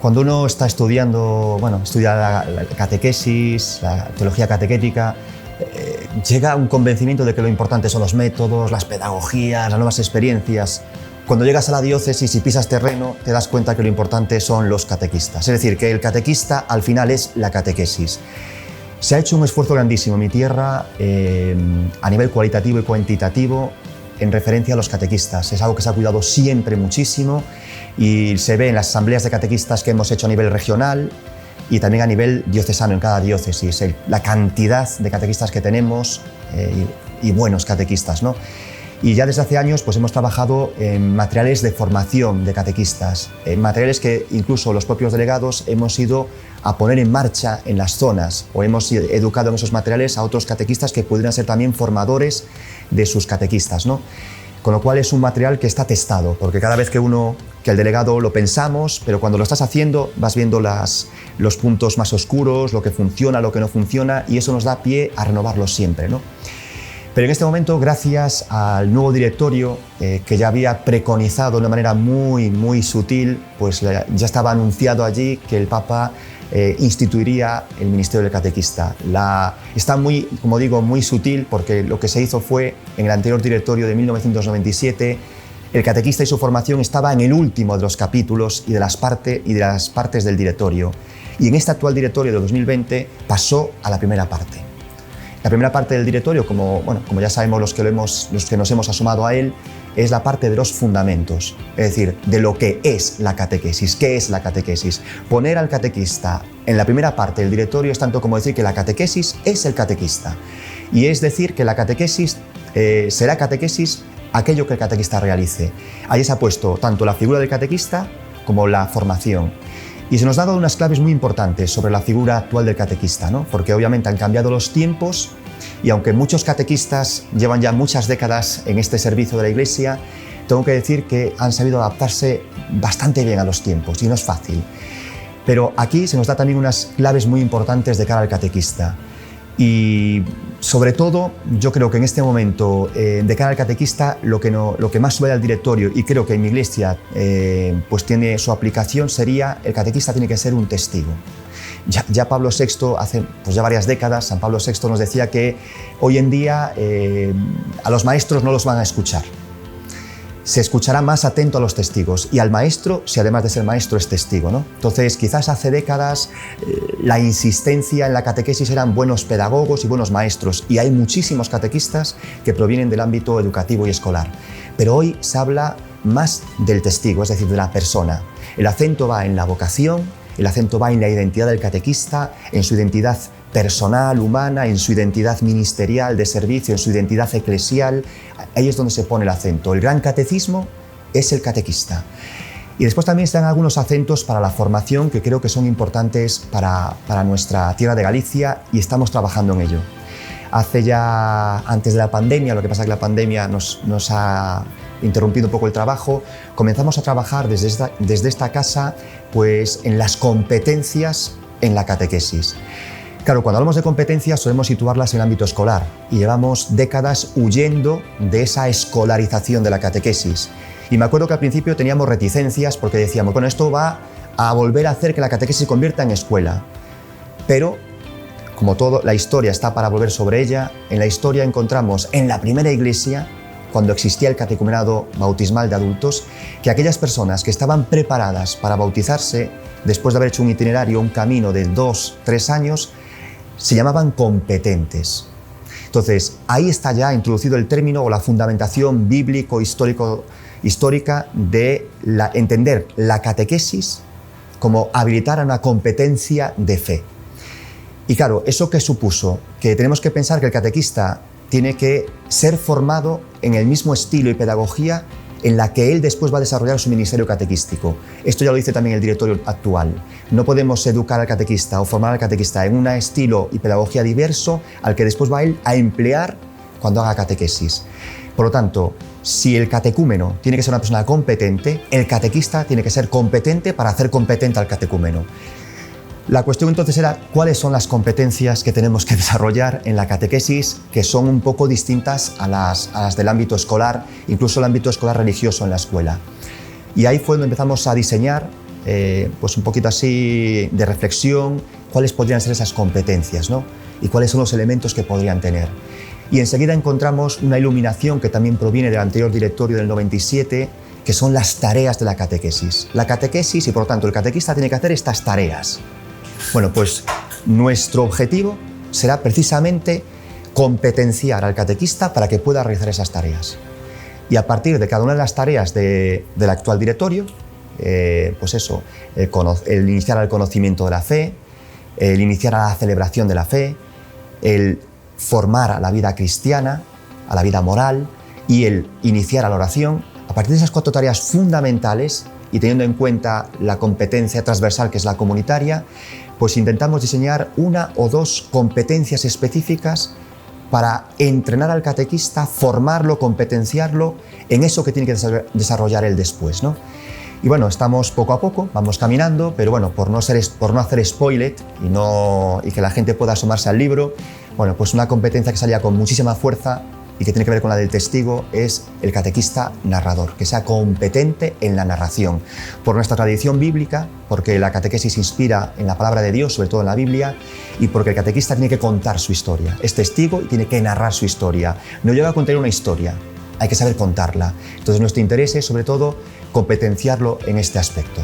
Cuando uno está estudiando, estudia la catequesis, la teología catequética, llega a un convencimiento de que lo importante son los métodos, las pedagogías, las nuevas experiencias. Cuando llegas a la diócesis y pisas terreno, te das cuenta que lo importante son los catequistas. Es decir, que el catequista al final es la catequesis. Se ha hecho un esfuerzo grandísimo en mi tierra a nivel cualitativo y cuantitativo en referencia a los catequistas. Es algo que se ha cuidado siempre muchísimo y se ve en las asambleas de catequistas que hemos hecho a nivel regional y también a nivel diocesano en cada diócesis. La cantidad de catequistas que tenemos y buenos catequistas, ¿no? Y ya desde hace años pues, hemos trabajado en materiales de formación de catequistas, en materiales que incluso los propios delegados hemos ido a poner en marcha en las zonas o hemos educado en esos materiales a otros catequistas que pudieran ser también formadores de sus catequistas, ¿no? Con lo cual es un material que está testado, porque cada vez que el delegado lo pensamos, pero cuando lo estás haciendo vas viendo los puntos más oscuros, lo que funciona, lo que no funciona, y eso nos da pie a renovarlo siempre, ¿no? Pero en este momento, gracias al nuevo directorio que ya había preconizado de una manera muy sutil, pues ya estaba anunciado allí que el Papa instituiría el ministerio del catequista. Está muy, como digo, muy sutil porque lo que se hizo fue, en el anterior directorio de 1997, el catequista y su formación estaba en el último de los capítulos y de las partes del directorio. Y en este actual directorio de 2020 pasó a la primera parte. La primera parte del directorio, como ya sabemos los que nos hemos asomado a él, es la parte de los fundamentos, es decir, de lo que es la catequesis. ¿Qué es la catequesis? Poner al catequista en la primera parte del directorio es tanto como decir que la catequesis es el catequista. Y es decir que la catequesis será catequesis aquello que el catequista realice. Ahí se ha puesto tanto la figura del catequista como la formación. Y se nos ha dado unas claves muy importantes sobre la figura actual del catequista, ¿no? Porque obviamente han cambiado los tiempos y aunque muchos catequistas llevan ya muchas décadas en este servicio de la Iglesia, tengo que decir que han sabido adaptarse bastante bien a los tiempos y no es fácil. Pero aquí se nos da también unas claves muy importantes de cara al catequista. Y sobre todo, yo creo que en este momento, de cara al catequista, lo que más sube al directorio, y creo que en mi iglesia pues tiene su aplicación, sería el catequista tiene que ser un testigo. Ya Pablo VI, hace pues ya varias décadas, San Pablo VI nos decía que hoy en día a los maestros no los van a escuchar. Se escuchará más atento a los testigos y al maestro, si además de ser maestro es testigo, ¿no? Entonces, quizás hace décadas la insistencia en la catequesis eran buenos pedagogos y buenos maestros, y hay muchísimos catequistas que provienen del ámbito educativo y escolar. Pero hoy se habla más del testigo, es decir, de la persona. El acento va en la vocación, el acento va en la identidad del catequista, en su identidad personal, humana, en su identidad ministerial de servicio, en su identidad eclesial. Ahí es donde se pone el acento. El gran catecismo es el catequista. Y después también están algunos acentos para la formación que creo que son importantes para nuestra tierra de Galicia y estamos trabajando en ello. Antes de la pandemia, lo que pasa es que la pandemia nos ha interrumpido un poco el trabajo, comenzamos a trabajar desde esta casa pues, en las competencias en la catequesis. Claro, cuando hablamos de competencias solemos situarlas en el ámbito escolar y llevamos décadas huyendo de esa escolarización de la catequesis. Y me acuerdo que al principio teníamos reticencias porque decíamos, bueno, esto va a volver a hacer que la catequesis se convierta en escuela. Pero, como todo, la historia está para volver sobre ella. En la historia encontramos en la primera iglesia, cuando existía el catecumenado bautismal de adultos, que aquellas personas que estaban preparadas para bautizarse, después de haber hecho un itinerario, un camino de 2-3 años, se llamaban competentes. Entonces, ahí está ya introducido el término o la fundamentación bíblico-histórica de entender la catequesis como habilitar a una competencia de fe. Y claro, ¿eso qué supuso? Que tenemos que pensar que el catequista tiene que ser formado en el mismo estilo y pedagogía en la que él después va a desarrollar su ministerio catequístico. Esto ya lo dice también el directorio actual. No podemos educar al catequista o formar al catequista en un estilo y pedagogía diverso al que después va él a emplear cuando haga catequesis. Por lo tanto, si el catecúmeno tiene que ser una persona competente, el catequista tiene que ser competente para hacer competente al catecúmeno. La cuestión entonces era cuáles son las competencias que tenemos que desarrollar en la catequesis, que son un poco distintas a las del ámbito escolar, incluso el ámbito escolar religioso en la escuela. Y ahí fue donde empezamos a diseñar pues un poquito así de reflexión, cuáles podrían ser esas competencias, ¿no? Y cuáles son los elementos que podrían tener. Y enseguida encontramos una iluminación que también proviene del anterior directorio del 97, que son las tareas de la catequesis. La catequesis y, por lo tanto, el catequista tiene que hacer estas tareas. Bueno, pues nuestro objetivo será precisamente competenciar al catequista para que pueda realizar esas tareas. Y a partir de cada una de las tareas del actual directorio, pues eso, el iniciar al conocimiento de la fe, el iniciar a la celebración de la fe, el formar a la vida cristiana, a la vida moral y el iniciar a la oración. A partir de esas 4 tareas fundamentales y teniendo en cuenta la competencia transversal que es la comunitaria, pues intentamos diseñar 1 o 2 competencias específicas para entrenar al catequista, formarlo, competenciarlo en eso que tiene que desarrollar él después, ¿no? Y bueno, estamos poco a poco, vamos caminando, pero bueno, por no hacer spoiler y que la gente pueda asomarse al libro, bueno, pues una competencia que salía con muchísima fuerza y que tiene que ver con la del testigo es el catequista narrador, que sea competente en la narración. Por nuestra tradición bíblica, porque la catequesis se inspira en la palabra de Dios, sobre todo en la Biblia, y porque el catequista tiene que contar su historia. Es testigo y tiene que narrar su historia. No llega a contar una historia, hay que saber contarla. Entonces nuestro interés es, sobre todo, competenciarlo en este aspecto.